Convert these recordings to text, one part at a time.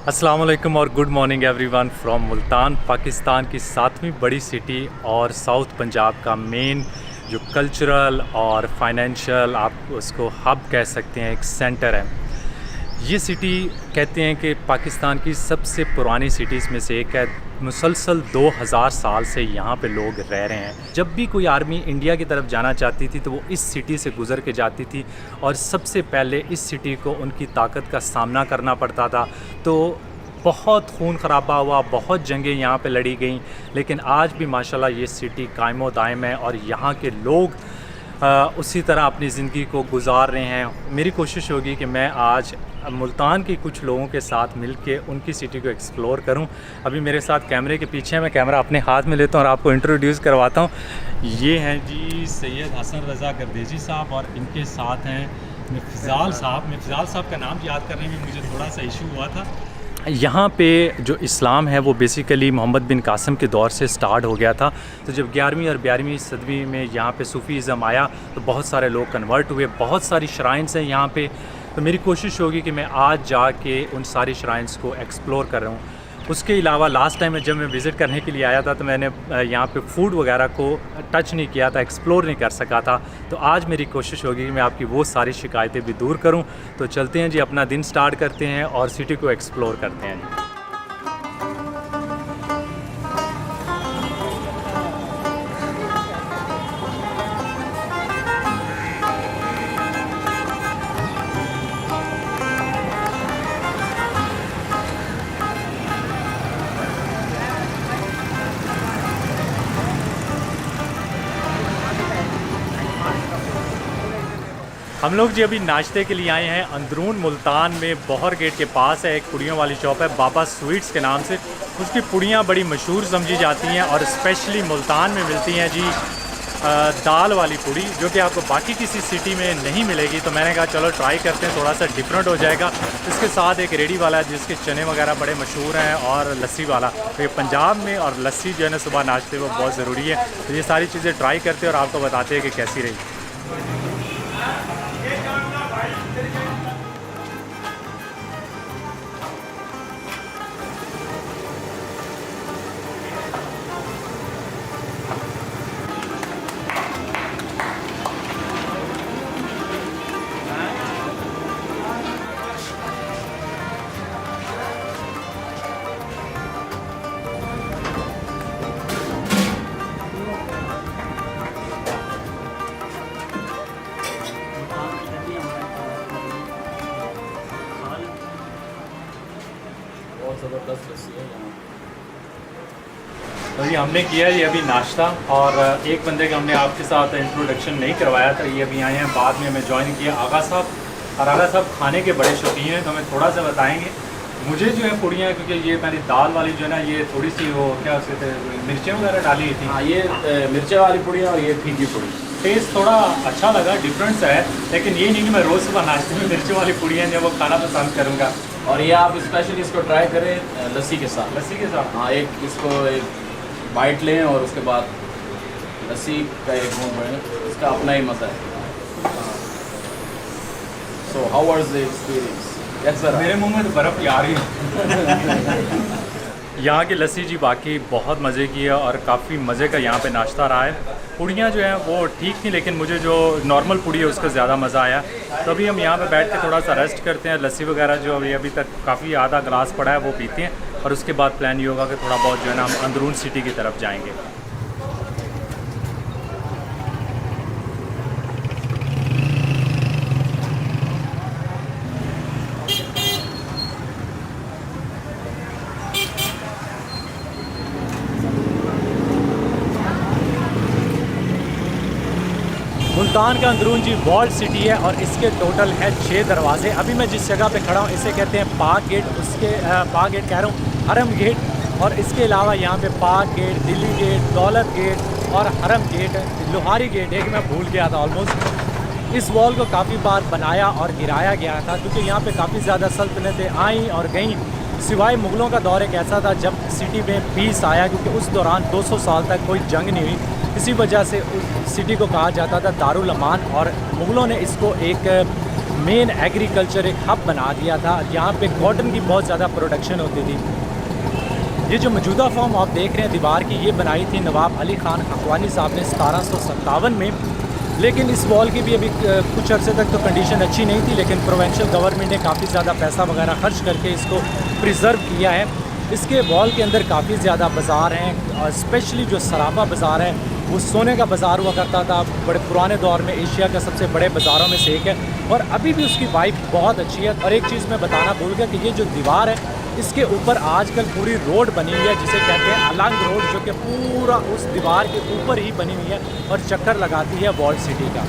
अस्सलाम वालेकुम और good morning everyone from Multan, Pakistan की 7वीं बड़ी सिटी और साउथ पंजाब का मेन जो कल्चरल और फाइनेंशियल आप उसको हब कह सकते हैं, एक सेंटर है। ये सिटी कहते हैं कि पाकिस्तान की सबसे पुरानी सिटीज़ में से एक है। मुसलसल 2000 साल से यहाँ पे लोग रह रहे हैं। जब भी कोई आर्मी इंडिया की तरफ जाना चाहती थी तो वो इस सिटी से गुज़र के जाती थी और सबसे पहले इस सिटी को उनकी ताकत का सामना करना पड़ता था। तो बहुत खून खराबा हुआ, बहुत जंगें यहाँ पे लड़ी गईं, लेकिन आज भी माशाल्लाह ये सिटी कायमो दायम है और यहाँ के लोग उसी तरह अपनी ज़िंदगी को गुजार रहे हैं। मेरी कोशिश होगी कि मैं आज मुल्तान के कुछ लोगों के साथ मिलके उनकी सिटी को एक्सप्लोर करूं। अभी मेरे साथ कैमरे के पीछे है, मैं कैमरा अपने हाथ में लेता हूं और आपको इंट्रोड्यूस करवाता हूं। ये हैं जी सैयद हसन रज़ा गर्देजी साहब और इनके साथ हैं मिफ़ज़ाल साहब। मिफ़ज़ाल साहब का नाम याद करने में मुझे थोड़ा सा इशू हुआ था। यहाँ पे जो इस्लाम है वो बेसिकली मोहम्मद बिन कासिम के दौर से स्टार्ट हो गया था। तो जब 11वीं और 12वीं सदी में यहाँ पे सूफ़ीज़म आया तो बहुत सारे लोग कन्वर्ट हुए। बहुत सारी श्राइन्स हैं यहाँ पे। तो मेरी कोशिश होगी कि मैं आज जाके उन सारी श्राइन्स को एक्सप्लोर कर रहा हूँ। उसके अलावा लास्ट टाइम जब मैं विज़िट करने के लिए आया था तो मैंने यहाँ पे फूड वगैरह को टच नहीं किया था, एक्सप्लोर नहीं कर सका था। तो आज मेरी कोशिश होगी कि मैं आपकी वो सारी शिकायतें भी दूर करूँ। तो चलते हैं जी, अपना दिन स्टार्ट करते हैं और सिटी को एक्सप्लोर करते हैं जी। हम लोग जी अभी नाश्ते के लिए आए हैं अंदरून मुल्तान में। बहर गेट के पास है एक पुड़ियों वाली शॉप है, बाबा स्वीट्स के नाम से। उसकी पुड़ियाँ बड़ी मशहूर समझी जाती हैं और स्पेशली मुल्तान में मिलती हैं जी दाल वाली पुड़ी, जो कि आपको बाकी किसी सिटी में नहीं मिलेगी। तो मैंने कहा चलो ट्राई करते हैं, थोड़ा सा डिफरेंट हो जाएगा। इसके साथ एक रेडी वाला है जिसके चने वगैरह बड़े मशहूर हैं और लस्सी वाला। तो ये पंजाब में और लस्सी जो है ना सुबह नाश्ते वो बहुत ज़रूरी है। तो ये सारी चीज़ें ट्राई करते हैं और आपको बताते हैं कि कैसी रही। ज़बरदस्त लस्सी है यहाँ। तो ये हमने किया ये अभी नाश्ता और एक बंदे का हमने आपके साथ इंट्रोडक्शन नहीं करवाया था। ये अभी आए हैं, बाद में हमें ज्वाइन किया आगा साहब। और आगा साहब खाने के बड़े शौकीन हैं तो हमें थोड़ा सा बताएंगे। मुझे जो है पुड़ियाँ, क्योंकि ये मैंने दाल वाली जो है ना ये थोड़ी सी वो क्या उसके थे मिर्चें वगैरह डाली थी। हाँ, ये मिर्चे वाली पुड़िया और ये फीकी पुड़ी। टेस्ट थोड़ा अच्छा लगा, डिफरेंस है, लेकिन ये नहीं कि मैं रोज़ सुबह नाश्ते में मिर्चों वाली पुड़ियाँ जो वो खाना पसंद करूँगा। और ये आप स्पेशली इसको ट्राई करें लस्सी के साथ। लस्सी के साथ? हाँ, इसको एक बाइट लें और उसके बाद लस्सी का एक घूंट बढ़ें, इसका अपना ही मज़ा है। So how was the experience? मेरे मुंह में तो बर्फ़ ही आ रही है। यहाँ की लस्सी जी बाकी बहुत मज़े की है और काफ़ी मज़े का यहाँ पे नाश्ता रहा है। पुड़ियाँ जो हैं वो ठीक थी, लेकिन मुझे जो नॉर्मल पुड़ी है उसका ज़्यादा मज़ा आया। तो अभी हम यहाँ पे बैठ के थोड़ा सा रेस्ट करते हैं। लस्सी वगैरह जो अभी तक काफ़ी आधा गिलास पड़ा है वो पीते हैं और उसके बाद प्लान ये होगा कि थोड़ा बहुत जो है ना हम अंदरून सिटी की तरफ जाएँगे। मुल्तान का अंदरून जी वॉल्ड सिटी है और इसके टोटल है 6 दरवाजे। अभी मैं जिस जगह पे खड़ा हूँ इसे कहते हैं पाक गेट। उसके पाक गेट कह रहा हूँ, हरम गेट। और इसके अलावा यहाँ पे पाक गेट, दिल्ली गेट, दौलत गेट और हरम गेट, लोहारी गेट है कि मैं भूल गया था ऑलमोस्ट। इस वॉल को काफ़ी बार बनाया और गिराया गया था क्योंकि यहाँ पे काफ़ी ज़्यादा सल्तनतें आईं और गईं। सिवाय मुग़लों का दौर एक ऐसा था जब सिटी में पीस आया, क्योंकि उस दौरान 200 साल तक कोई जंग नहीं हुई। इसी वजह से उस सिटी को कहा जाता था दारुल अमान, और मुग़लों ने इसको एक मेन एग्रीकल्चर एक हब बना दिया था। यहाँ पे कॉटन की बहुत ज़्यादा प्रोडक्शन होती थी। ये जो मौजूदा फॉर्म आप देख रहे हैं दीवार की, ये बनाई थी नवाब अली ख़ान हक़वानी साहब ने 1757 में। लेकिन इस वॉल की भी अभी कुछ अर्से तक तो कंडीशन अच्छी नहीं थी, लेकिन प्रोविंशियल गवर्नमेंट ने काफ़ी ज़्यादा पैसा वगैरह खर्च करके इसको प्रिजर्व किया है। इसके वॉल के अंदर काफ़ी ज़्यादा बाज़ार हैं, और स्पेशली जो सराफा बाज़ार है वो सोने का बाज़ार हुआ करता था। बड़े पुराने दौर में एशिया का सबसे बड़े बाज़ारों में से एक है, और अभी भी उसकी वाइब बहुत अच्छी है। और एक चीज़ मैं बताना भूल गया कि ये जो दीवार है इसके ऊपर आजकल पूरी रोड बनी हुई है जिसे कहते हैं अलंग रोड, जो कि पूरा उस दीवार के ऊपर ही बनी हुई है और चक्कर लगाती है वॉल्ड सिटी का।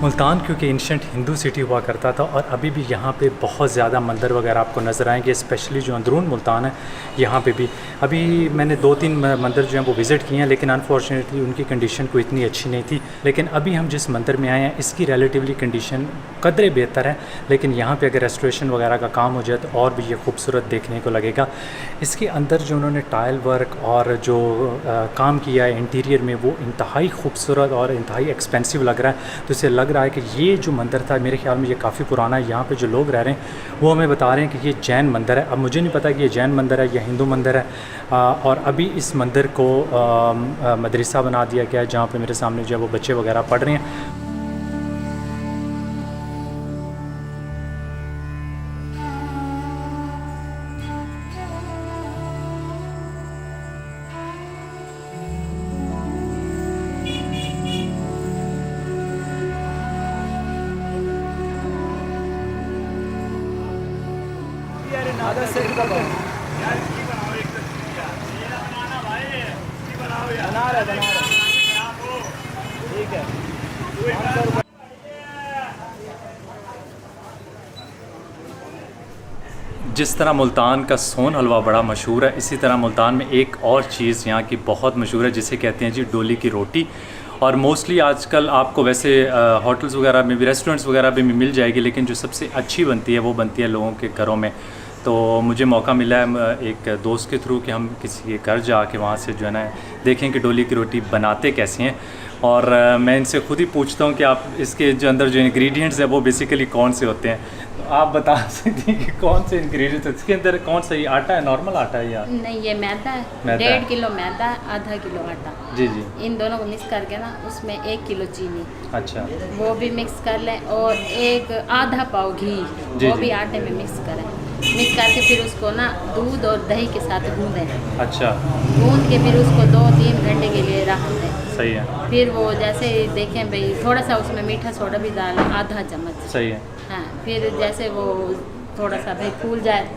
मुल्तान क्योंकि एंशंट हिंदू सिटी हुआ करता था, और अभी भी यहाँ पे बहुत ज़्यादा मंदिर वगैरह आपको नज़र आएंगे, स्पेशली जो अंदरून मुल्तान है यहाँ पे भी। अभी मैंने 2-3 मंदिर जो हैं वो विज़िट किए हैं, लेकिन अनफॉर्चुनेटली उनकी कंडीशन कोई इतनी अच्छी नहीं थी। लेकिन अभी हम जिस मंदिर में आए हैं इसकी रिलेटिवली कंडीशन कदरे बेहतर है, लेकिन यहाँ पर अगर रेस्टोरेशन वगैरह का काम हो जाए तो और भी ये खूबसूरत देखने को लगेगा। इसके अंदर जो उन्होंने टाइल वर्क और जो काम किया है इंटीरियर में, वो इंतहाई खूबसूरत और इंतहाई एक्सपेंसिव लग रहा है। तो इसे लग रहा है कि ये जो मंदिर था मेरे ख्याल में ये काफ़ी पुराना है। यहाँ पे जो लोग रह रहे हैं वो हमें बता रहे हैं कि ये जैन मंदिर है। अब मुझे नहीं पता कि ये जैन मंदिर है या हिंदू मंदिर है, और अभी इस मंदिर को मदरसा बना दिया गया है, जहाँ पे मेरे सामने जो है वो बच्चे वगैरह पढ़ रहे हैं। जिस तरह मुल्तान का सोन हलवा बड़ा मशहूर है, इसी तरह मुल्तान में एक और चीज़ यहाँ की बहुत मशहूर है जिसे कहते हैं जी डोली की रोटी। और मोस्टली आजकल आपको वैसे होटल्स वगैरह में भी, रेस्टोरेंट्स वगैरह में भी मिल जाएगी, लेकिन जो सबसे अच्छी बनती है वो बनती है लोगों के घरों में। तो मुझे मौका मिला है एक दोस्त के थ्रू कि हम किसी के घर जाके वहाँ से जो है ना देखें कि डोली की रोटी बनाते कैसे हैं। और मैं इनसे खुद ही पूछता हूँ कि आप इसके जो अंदर जो इंग्रेडिएंट्स हैं वो बेसिकली कौन से होते हैं। तो आप बता सकती हैं कि कौन से इंग्रेडिएंट्स हैं इसके अंदर? कौन सा, ये आटा है, नॉर्मल आटा है या नहीं? ये मैदा है, 1.5 किलो मैदा, आधा किलो आटा। जी जी। इन दोनों को मिक्स करके ना उसमें 1 किलो चीनी, अच्छा, वो भी मिक्स कर लें, और एक आधा पाव घी वो भी आटे में मिक्स करें। मिक्स करके फिर उसको ना दूध और दही के साथ गूँदें। अच्छा, गूँद के फिर उसको 2-3 घंटे के लिए रख दें। सही है। फिर वो जैसे देखें भाई थोड़ा सा उसमें मीठा सोडा भी डालें, आधा चम्मच। सही है। हाँ, फिर जैसे वो थोड़ा सा भाई फूल जाए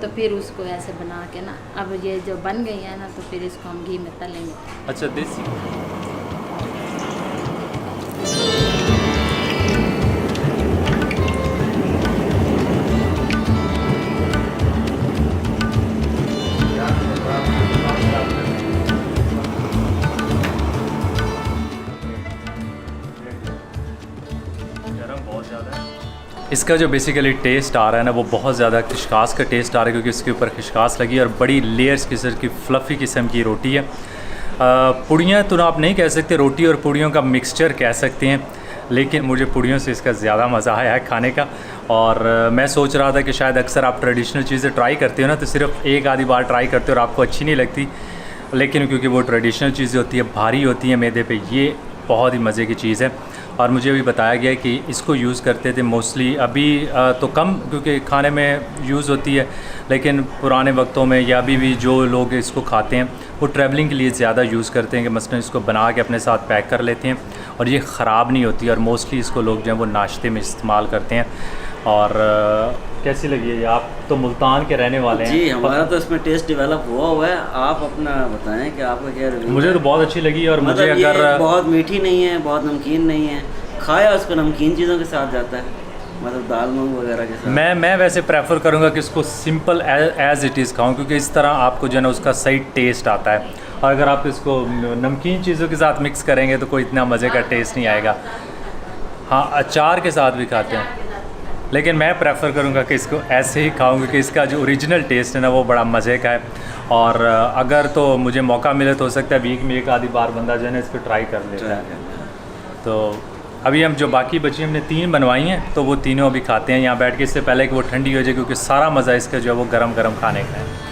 तो फिर उसको ऐसे बना के ना, अब ये जो बन गई है ना, तो फिर इसको हम घी में तलेंगे। अच्छा, देसी इसका जो बेसिकली टेस्ट आ रहा है ना वो बहुत ज़्यादा खिशखास का टेस्ट आ रहा है, क्योंकि उसके ऊपर खिशखास लगी है और बड़ी लेयर्स किस्म की फ्लफ़ी किस्म की रोटी है। पुड़ियाँ तो आप नहीं कह सकते, रोटी और पुड़ियों का मिक्सचर कह सकते हैं, लेकिन मुझे पुड़ियों से इसका ज़्यादा मज़ा आया है खाने का। और मैं सोच रहा था कि शायद अक्सर आप ट्रेडिशनल चीज़ें ट्राई करते हो ना, तो सिर्फ एक आधी बार ट्राई करते हो और आपको अच्छी नहीं लगती, लेकिन क्योंकि वो ट्रेडिशनल चीज़ें होती है, भारी होती हैं मैदे पे, ये बहुत ही मज़े की चीज़ है। और मुझे भी बताया गया कि इसको यूज़ करते थे मोस्टली, अभी तो कम क्योंकि खाने में यूज़ होती है, लेकिन पुराने वक्तों में या अभी भी जो लोग इसको खाते हैं वो ट्रैवलिंग के लिए ज़्यादा यूज़ करते हैं, कि मसलन इसको बना के अपने साथ पैक कर लेते हैं और ये ख़राब नहीं होती, और मोस्टली इसको लोग जो है वो नाश्ते में इस्तेमाल करते हैं। और कैसी लगी है ये? आप तो मुल्तान के रहने वाले हैं। जी, हमारा तो इसमें टेस्ट डेवलप हुआ है। आप अपना बताएं कि आपका क्या रिव्यू? मुझे तो बहुत अच्छी लगी, और मुझे मतलब अगर बहुत मीठी नहीं है, बहुत नमकीन नहीं है, खाया उसको नमकीन चीज़ों के साथ जाता है। मतलब दाल मूंग वगैरह के साथ? मैं वैसे प्रेफर करूँगा कि उसको सिंपल एज इट इज़ खाऊं, क्योंकि इस तरह आपको जो है ना उसका सही टेस्ट आता है। और अगर आप इसको नमकीन चीज़ों के साथ मिक्स करेंगे तो कोई इतना मज़े का टेस्ट नहीं आएगा। हाँ, अचार के साथ भी खाते हैं, लेकिन मैं प्रेफर करूँगा कि इसको ऐसे ही खाऊं, क्योंकि इसका जो ओरिजिनल टेस्ट है ना वो बड़ा मज़े का है। और अगर तो मुझे मौका मिले तो हो सकता है वीक में एक आधी बार बंदा जो है ना इस पर ट्राई कर लेता है। तो अभी हम जो बाकी बची हमने 3 बनवाई हैं तो वो तीनों अभी खाते हैं यहाँ बैठ के, इससे पहले कि वो ठंडी हो जाए, क्योंकि सारा मज़ा इसका जो है वो गरम गरम खाने का है।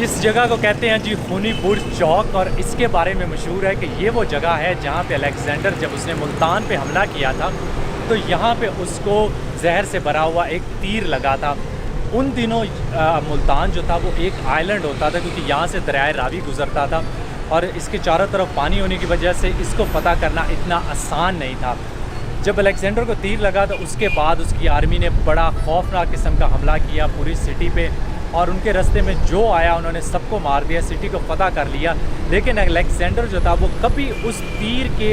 इस जगह को कहते हैं जी खूनी बुर्ज चौक, और इसके बारे में मशहूर है कि ये वो जगह है जहाँ पे अलेक्जेंडर जब उसने मुल्तान पे हमला किया था तो यहाँ पे उसको जहर से भरा हुआ एक तीर लगा था। उन दिनों मुल्तान जो था वो एक आइलैंड होता था, क्योंकि यहाँ से दरियाए रावी गुज़रता था और इसके चारों तरफ पानी होने की वजह से इसको फ़तह करना इतना आसान नहीं था। जब अलेक्जेंडर को तीर लगा तो उसके बाद उसकी आर्मी ने बड़ा खौफनाक किस्म का हमला किया पूरी सिटी पे, और उनके रास्ते में जो आया उन्होंने सबको मार दिया, सिटी को फतह कर लिया। लेकिन अलेक्जेंडर जो था वो कभी उस तीर के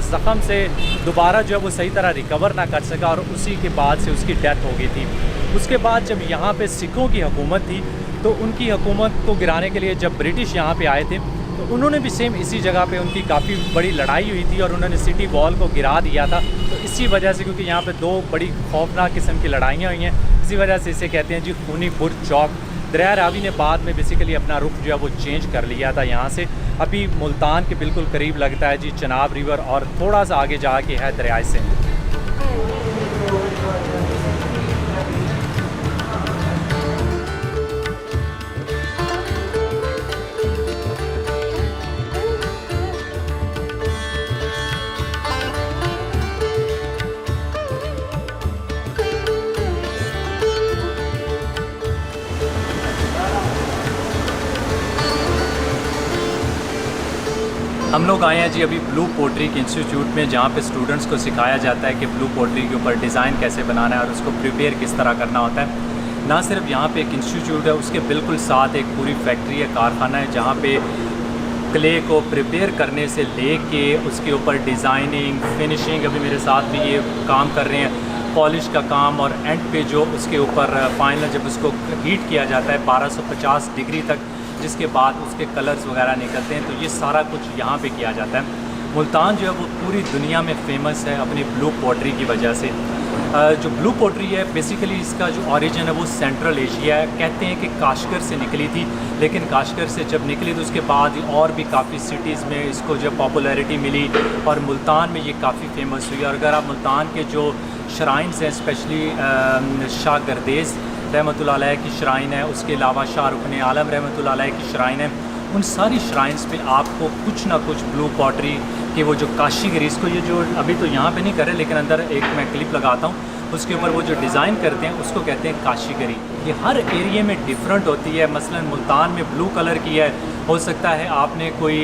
ज़ख़म से दोबारा जो है वो सही तरह रिकवर ना कर सका, और उसी के बाद से उसकी डेथ हो गई थी। उसके बाद जब यहाँ पे सिखों की हुकूमत थी तो उनकी हुकूमत को गिराने के लिए जब ब्रिटिश यहाँ पे आए थे तो उन्होंने भी सेम इसी जगह पे उनकी काफ़ी बड़ी लड़ाई हुई थी और उन्होंने सिटी वॉल को गिरा दिया था। तो इसी वजह से, क्योंकि यहाँ पे 2 बड़ी खौफनाक किस्म की लड़ाइयाँ हुई हैं, इसी वजह से इसे कहते हैं जी खूनी बुर्ज चौक। दरिया रावी ने बाद में बेसिकली अपना रुख जो है वो चेंज कर लिया था यहाँ से। अभी मुल्तान के बिल्कुल करीब लगता है जी चनाब रिवर, और थोड़ा सा आगे जाके है दरियाए सिंध। हम लोग आए हैं जी अभी ब्लू पोट्री के इंस्टीट्यूट में, जहाँ पे स्टूडेंट्स को सिखाया जाता है कि ब्लू पोट्री के ऊपर डिज़ाइन कैसे बनाना है और उसको प्रिपेयर किस तरह करना होता है। ना सिर्फ यहाँ पे एक इंस्टीट्यूट है, उसके बिल्कुल साथ एक पूरी फैक्ट्री है, कारखाना है, जहाँ पे क्ले को प्रिपेयर करने से लेके उसके ऊपर डिज़ाइनिंग, फिनिशिंग, अभी मेरे साथ भी ये काम कर रहे हैं, पॉलिश का काम, और एंड पे जो उसके ऊपर फाइनल जब उसको हीट किया जाता है 1250 डिग्री तक, जिसके बाद उसके कलर्स वगैरह निकलते हैं, तो ये सारा कुछ यहाँ पे किया जाता है। मुल्तान जो है वो पूरी दुनिया में फेमस है अपनी ब्लू पॉटरी की वजह से। जो ब्लू पॉटरी है बेसिकली इसका जो ओरिजिन है वो सेंट्रल एशिया है। कहते हैं कि काशगर से निकली थी, लेकिन काशगर से जब निकली तो उसके बाद और भी काफ़ी सिटीज़ में इसको जो पॉपुलैरिटी मिली और मुल्तान में ये काफ़ी फेमस हुई। और अगर आप मुल्तान के जो श्राइन्स हैं, स्पेशली शाह गर्देस रहमतुल्लाह अलैह की श्राइन है, उसके अलावा शाह रुकन आलम रहमतुल्लाह अलैह की श्राइन है, उन सारी श्राइन्स पे आपको कुछ ना कुछ ब्लू पॉटरी के वो जो काशीगरी, इसको ये जो अभी तो यहाँ पे नहीं कर रहे लेकिन अंदर एक मैं क्लिप लगाता हूँ, उसके ऊपर वो जो डिज़ाइन करते हैं उसको कहते हैं काशीगरी। ये हर एरिया में डिफरेंट होती है। मसलन मुल्तान में ब्लू कलर की है, हो सकता है आपने कोई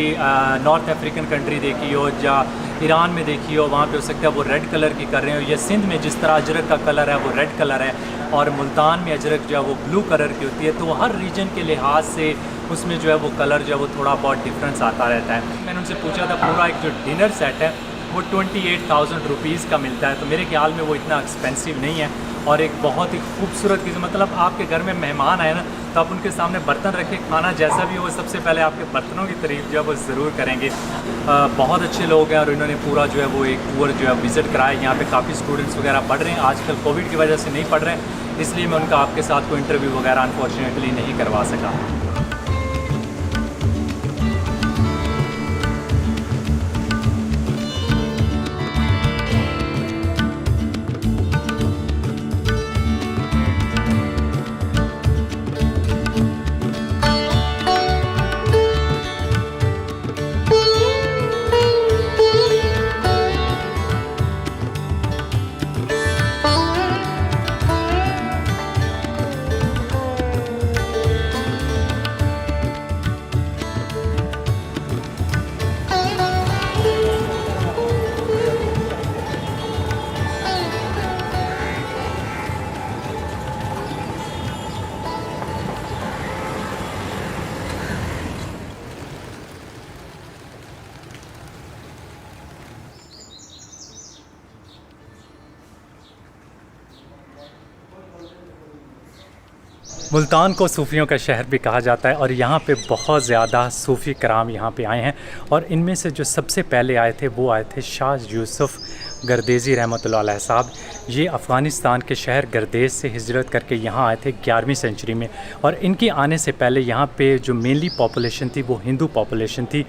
नॉर्थ अफ्रीकन कंट्री देखी हो या ईरान में देखी हो, वहाँ पे हो सकता है वो रेड कलर की कर रहे हो, या सिंध में जिस तरह अजरक का कलर है वो रेड कलर है, और मुल्तान में अजरक जो है वो ब्लू कलर की होती है। तो हर रीजन के लिहाज से उसमें जो है वो कलर जो है वो थोड़ा बहुत डिफरेंस आता रहता है। मैंने उनसे पूछा था पूरा एक जो डिनर सेट है वो 28,000 रुपीज़ का मिलता है, तो मेरे ख्याल में वो इतना एक्सपेंसिव नहीं है, और एक बहुत ही खूबसूरत चीज़, मतलब आपके घर में मेहमान आए ना तो आप उनके सामने बर्तन रखे, खाना जैसा भी हो सबसे पहले आपके बर्तनों की तारीफ जो है वो ज़रूर करेंगे। बहुत अच्छे लोग हैं और इन्होंने पूरा जो है वो एक टूर जो है विज़िट कराया। यहाँ पे काफ़ी स्टूडेंट्स वगैरह पढ़ रहे हैं, आजकल कोविड की वजह से नहीं पढ़ रहे हैं, इसलिए मैं उनका आपके साथ कोई इंटरव्यू वगैरह अनफॉर्चुनेटली नहीं करवा सका। मुल्तान को सूफ़ियों का शहर भी कहा जाता है और यहाँ पे बहुत ज़्यादा सूफ़ी कराम यहाँ पे आए हैं और इनमें से जो सबसे पहले आए थे वो आए थे शाह यूसुफ़ गर्देज़ी रहमतुल्लाह अलैह साहब। ये अफ़गानिस्तान के शहर गर्देज़ से हिजरत करके यहाँ आए थे 11वीं सेंचुरी में और इनके आने से पहले यहाँ पे जो मेनली पॉपुलेशन थी वो हिंदू पॉपुलेशन थी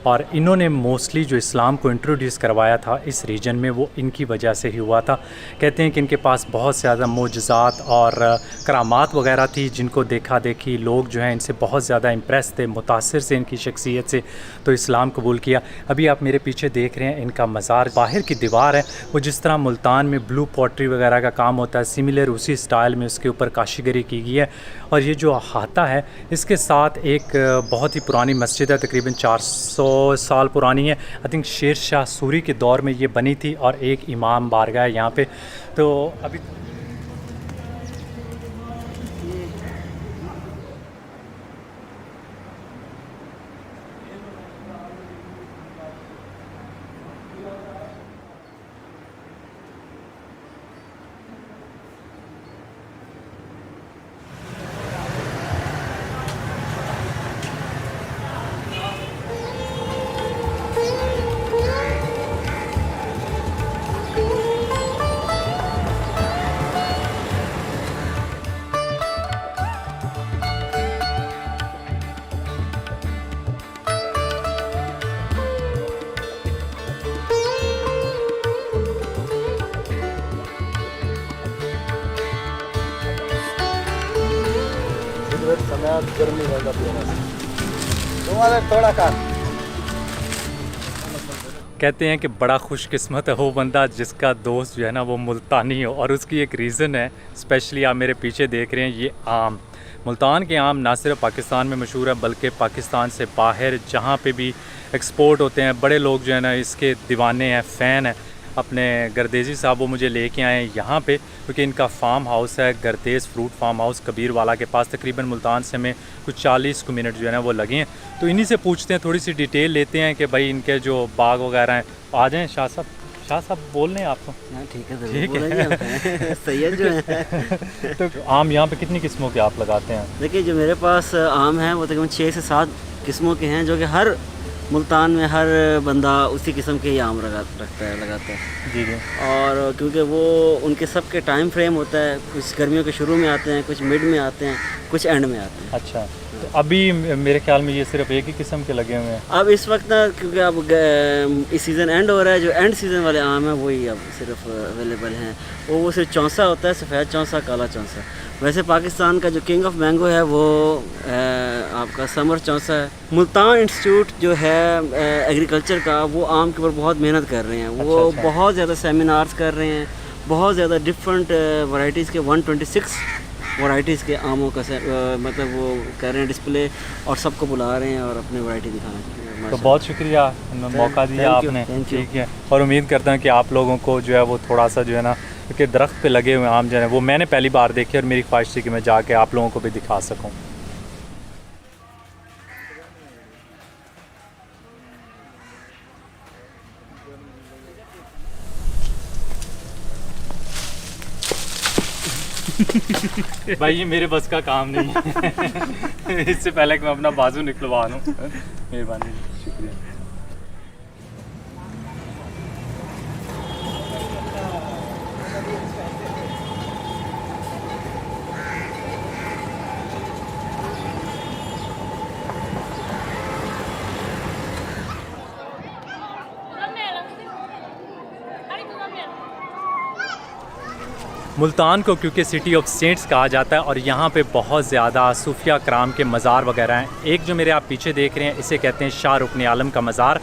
और इन्होंने मोस्टली जो इस्लाम को इंट्रोड्यूस करवाया था इस रीजन में वो इनकी वजह से ही हुआ था। कहते हैं कि इनके पास बहुत ज़्यादा मोजज़ात और करामात वगैरह थी जिनको देखा देखी लोग जो हैं इनसे बहुत ज़्यादा इम्प्रेस थे, मुतासिर से इनकी शख्सियत से, तो इस्लाम कबूल किया। अभी आप मेरे पीछे देख रहे हैं इनका मज़ार, बाहर की दीवार है वो जिस तरह मुल्तान में ब्लू पॉटरी वगैरह का काम होता है सिमिलर उसी स्टाइल में उसके ऊपर काशीगरी की गई है। और ये जो अहाता है इसके साथ एक बहुत ही पुरानी मस्जिद है, तकरीबन 400 साल पुरानी है। आई थिंक शेर शाह सूरी के दौर में ये बनी थी और एक इमाम बारगाह है यहाँ पे। तो अभी कहते हैं कि बड़ा खुशकिस्मत है वो बंदा जिसका दोस्त जो है ना वो मुल्तानी हो और उसकी एक रीज़न है। स्पेशली आप मेरे पीछे देख रहे हैं ये आम, मुल्तान के आम ना सिर्फ पाकिस्तान में मशहूर है बल्कि पाकिस्तान से बाहर जहाँ पे भी एक्सपोर्ट होते हैं बड़े लोग जो है ना इसके दीवाने हैं, फ़ैन हैं। अपने गर्देज़ी साहब वो मुझे लेके आए हैं यहाँ पे क्योंकि इनका फार्म हाउस है गर्देज़ फ्रूट फार्म हाउस कबीर वाला के पास, तकरीबन मुल्तान से हमें कुछ 40 मिनट जो है ना वो लगे हैं। तो इन्हीं से पूछते हैं, थोड़ी सी डिटेल लेते हैं कि भाई इनके जो बाग वगैरह हैं। आ जाएँ शाह साहब। शाह साहब बोल रहे हैं आपको? ठीक है, ठीक है। सैयद जो है। तो आम यहाँ पे कितनी किस्मों के आप लगाते हैं? देखिए जो मेरे पास आम है वो तकरीबन 6 से 7 किस्मों के हैं जो कि हर मुल्तान में हर बंदा उसी किस्म के ही आम लगाता है। जी जी। और क्योंकि वो उनके सब के टाइम फ्रेम होता है, कुछ गर्मियों के शुरू में आते हैं, कुछ मिड में आते हैं, कुछ एंड में आते हैं। अच्छा, तो अभी मेरे ख्याल में ये सिर्फ एक ही किस्म के लगे हुए हैं अब इस वक्त ना, क्योंकि अब इस सीज़न एंड हो रहा है, जो एंड सीज़न वाले आम हैं वही अब सिर्फ अवेलेबल हैं। वो सिर्फ चौंसा होता है, सफ़ेद चौंसा, काला चौंसा। वैसे पाकिस्तान का जो किंग ऑफ मैंगो है वो आपका समर चौंसा है। मुल्तान इंस्टीट्यूट जो है एग्रीकल्चर का, वो आम के ऊपर बहुत मेहनत कर रहे हैं। वो अच्छा। बहुत ज़्यादा सेमिनार्स कर रहे हैं, बहुत ज़्यादा डिफरेंट वैरायटीज़ के 126 वैरायटीज़ के आमों का मतलब वो कर रहे हैं डिस्प्ले और सबको बुला रहे हैं और अपनी वैरायटी दिखाना। तो बहुत शुक्रिया, मौका दिया आपने। ठीक है, और उम्मीद करता हूँ कि आप लोगों को जो है वो थोड़ा सा जो है ना, क्योंकि दरख्त पे लगे हुए आम जो है वो मैंने पहली बार देखे और मेरी ख्वाहिश थी कि मैं जाके आप लोगों को भी दिखा सकूँ। भाई ये मेरे बस का काम नहीं है। इससे पहले कि मैं अपना बाजू निकलवा लूँ। मेहरबानी, शुक्रिया। मुल्तान को क्योंकि सिटी ऑफ सेंट्स कहा जाता है और यहाँ पे बहुत ज़्यादा सूफिया कराम के मज़ार वगैरह हैं। एक जो मेरे आप पीछे देख रहे हैं इसे कहते हैं शाह रुकन आलम का मज़ार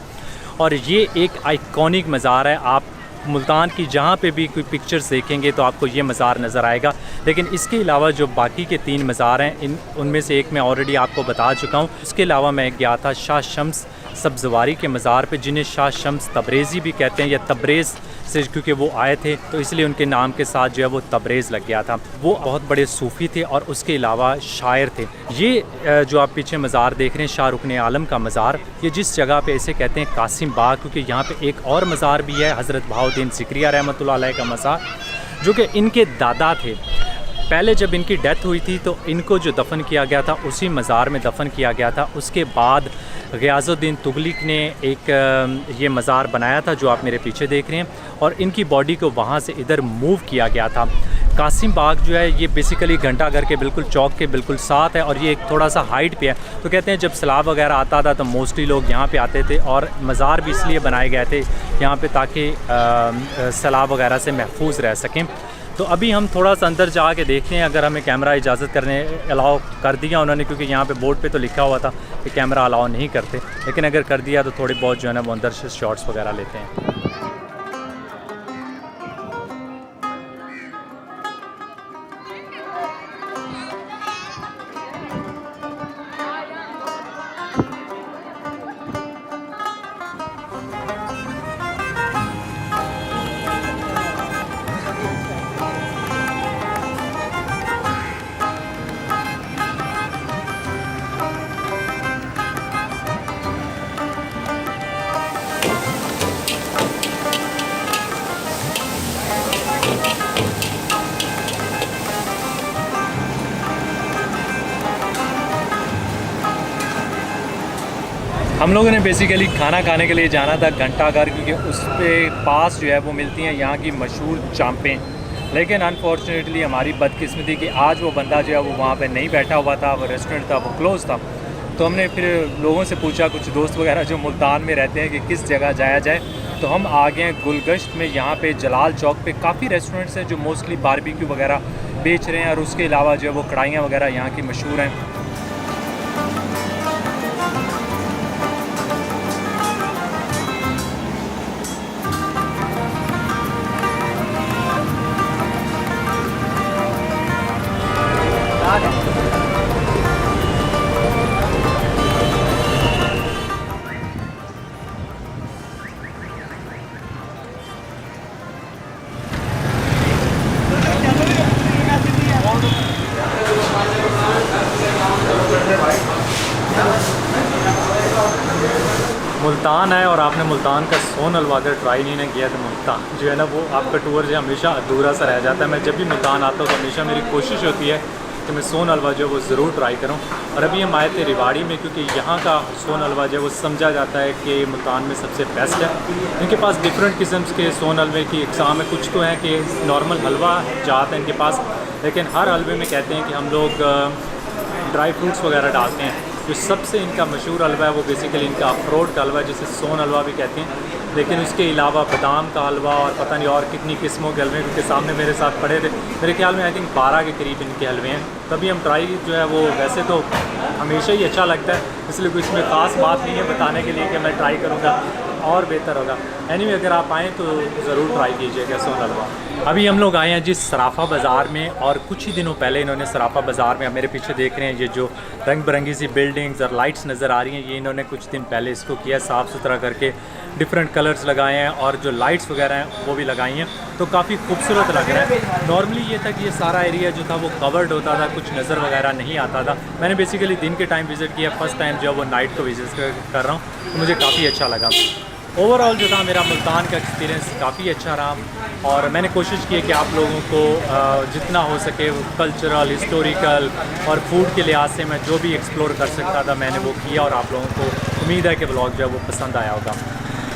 और ये एक आइकॉनिक मज़ार है। आप मुल्तान की जहाँ पे भी कोई पिक्चर्स देखेंगे तो आपको ये मज़ार नज़र आएगा। लेकिन इसके अलावा जो बाकी के 3 मज़ार हैं उनमें से एक मैं ऑलरेडी आपको बता चुका हूँ। उसके अलावा मैं गया था शाह शम्स सब्ज़वारी के मज़ार पे, जिन्हें शाह शम्स तब्रेज़ी भी कहते हैं या तब्रेज़ से, क्योंकि वो आए थे तो इसलिए उनके नाम के साथ जो है वो तब्रेज़ लग गया था। वो बहुत बड़े सूफ़ी थे और उसके अलावा शायर थे। ये जो आप पीछे मज़ार देख रहे हैं शाह रुकन आलम का मज़ार, ये जिस जगह पे इसे कहते हैं कासिम बाग, क्योंकि यहाँ पे एक और मज़ार भी है हज़रत बहाउद्दीन ज़िक्रिया रहमतुल्लाह अलैह का मज़ार, जो कि इनके दादा थे। पहले जब इनकी डेथ हुई थी तो इनको जो दफन किया गया था उसी मज़ार में दफन किया गया था। उसके बाद ग़ियासुद्दीन तुगलक ने एक ये मज़ार बनाया था जो आप मेरे पीछे देख रहे हैं, और इनकी बॉडी को वहाँ से इधर मूव किया गया था। कासिम बाग जो है ये बेसिकली घंटाघर के बिल्कुल चौक के बिल्कुल साथ है, और ये एक थोड़ा सा हाइट पे है। तो कहते हैं जब सैलाब वगैरह आता था तो मोस्टली लोग यहाँ पे आते थे, और मज़ार भी इसलिए बनाए गए थे यहाँ पे ताकि सैलाब वगैरह से महफूज रह सकें। तो अभी हम थोड़ा सा अंदर जा के देखते हैं, अगर हमें कैमरा इजाज़त करने अलाउ कर दिया उन्होंने, क्योंकि यहाँ पे बोर्ड पे तो लिखा हुआ था कि कैमरा अलाउ नहीं करते, लेकिन अगर कर दिया तो थोड़ी बहुत जो है ना वो अंदर से शॉट्स वगैरह लेते हैं। हम लोगों ने बेसिकली खाना खाने के लिए जाना था घंटाघर, क्योंकि उस पे पास जो है वो मिलती हैं यहाँ की मशहूर चांपें। लेकिन अनफॉर्चुनेटली हमारी बदकिस्मती कि आज वो बंदा जो है वो वहाँ पे नहीं बैठा हुआ था, वो रेस्टोरेंट था वो क्लोज़ था। तो हमने फिर लोगों से पूछा, कुछ दोस्त वगैरह जो मुल्तान में रहते हैं, कि किस जगह जाया जाए। तो हम आ गए हैं गुलगश्त में। यहाँ पे जलाल चौक पे काफ़ी रेस्टोरेंट्स हैं जो मोस्टली बारबेक्यू वगैरह बेच रहे हैं, और उसके अलावा जो है वो कढ़ाइयाँ वगैरह यहाँ की मशहूर हैं। मुल्तान है और आपने मुल्तान का सोन हलवा अगर ट्राई नहीं ना किया तो मुल्तान जो है ना वो आपका टूर जो हमेशा अधूरा सा रह जाता है। मैं जब भी मुल्तान आता हूँ तो हमेशा मेरी कोशिश होती है कि मैं सोन हलवा जो है वो ज़रूर ट्राई करूँ। और अभी हम आए थे रिवाड़ी में, क्योंकि यहाँ का सोन हलवा जो है वो समझा जाता है कि मुल्तान में सबसे बेस्ट है। इनके पास डिफरेंट किस्म के सोन हलवे की इकसाम है। कुछ तो हैं कि नॉर्मल हलवा जात है इनके पास, लेकिन हर हलवे में कहते हैं कि हम लोग ड्राई फ्रूट्स वगैरह डालते हैं। जो सबसे इनका मशहूर हलवा है वो बेसिकली इनका अखरोट का हलवा है, जिसे सोन हलवा भी कहते हैं। लेकिन उसके अलावा बादाम का हलवा और पता नहीं और कितनी किस्मों के हलवे उनके सामने मेरे साथ पड़े थे। मेरे ख्याल में आई थिंक 12 के करीब इनके हलवे हैं। तभी हम ट्राई जो है वो वैसे तो हमेशा ही अच्छा लगता है, इसलिए कोई इसमें ख़ास बात नहीं है बताने के लिए कि मैं ट्राई करूँगा और बेहतर होगा। एनीवे अगर आप आएँ तो ज़रूर ट्राई कीजिएगा सोन हलवा। अभी हम लोग आए हैं जिस सराफा बाज़ार में, और कुछ ही दिनों पहले इन्होंने सराफा बाज़ार में, आप मेरे पीछे देख रहे हैं ये जो रंग बिरंगी सी बिल्डिंग्स और लाइट्स नज़र आ रही हैं, ये इन्होंने कुछ दिन पहले इसको किया, साफ़ सुथरा करके डिफरेंट कलर्स लगाए हैं और जो लाइट्स वगैरह हैं वो भी लगाई हैं, तो काफ़ी खूबसूरत लग रहा है। नॉर्मली ये था कि ये सारा एरिया जो था वो कवर्ड होता था, कुछ नज़र वगैरह नहीं आता था। मैंने बेसिकली दिन के टाइम विज़िट किया, फर्स्ट टाइम जो है वो नाइट को विज़िट कर रहा हूँ, तो मुझे काफ़ी अच्छा लगा। ओवरऑल जो था मेरा मुल्तान का एक्सपीरियंस काफ़ी अच्छा रहा, और मैंने कोशिश की है कि आप लोगों को जितना हो सके कल्चरल, हिस्टोरिकल और फूड के लिहाज से मैं जो भी एक्सप्लोर कर सकता था मैंने वो किया, और आप लोगों को उम्मीद है कि ब्लॉग जो है वो पसंद आया होगा।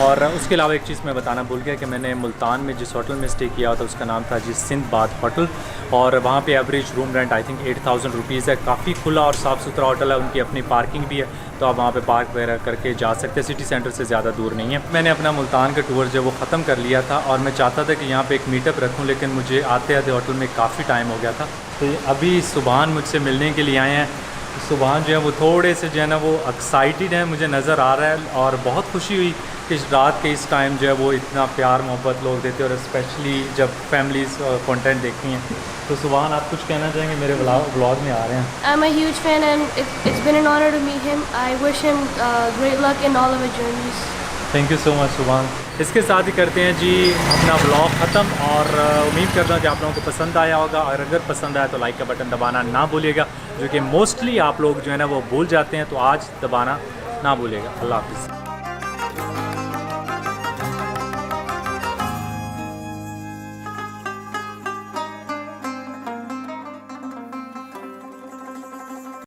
और उसके अलावा एक चीज़ मैं बताना भूल गया कि मैंने मुल्तान में जिस होटल में स्टे किया था उसका नाम था जी सिंदबाद होटल, और वहाँ पे average room rent I think 8000 rupees है। काफ़ी खुला और साफ़ सुथरा होटल है, उनकी अपनी पार्किंग भी है, तो आप वहाँ पे पार्क वगैरह करके जा सकते हैं। सिटी सेंटर से ज़्यादा दूर नहीं है। मैंने अपना मुल्तान का टूर जो वो ख़त्म कर लिया था, और मैं चाहता था कि यहाँ पे एक मीटअप रखूँ, लेकिन मुझे आते आते होटल में काफ़ी टाइम हो गया था। तो अभी सुबहान मुझसे मिलने के लिए आए हैं। सुबहान जो है वो थोड़े से जो है ना वो एक्साइटेड है, मुझे नज़र आ रहा है, और बहुत खुशी हुई कि रात के इस टाइम जो है वो इतना प्यार मोहब्बत लोग देते हैं, और स्पेशली जब फैमिलीज़ कंटेंट देखती हैं। तो सुबहान आप कुछ कहना चाहेंगे? मेरे व्लॉग में आ रहे हैं। I'm a huge fan and it's been an honor to meet him. I wish him great luck in all of his journeys. Thank you so much सुबहान। इसके साथ ही करते हैं जी अपना ब्लॉग ख़त्म, और उम्मीद करता हूँ कि आप लोगों को पसंद आया होगा, और अगर पसंद आया तो लाइक का बटन दबाना ना भूलिएगा, जो कि मोस्टली आप लोग जो है ना वो भूल जाते हैं, तो आज दबाना ना भूलिएगा। अल्लाह हाफ़िज़।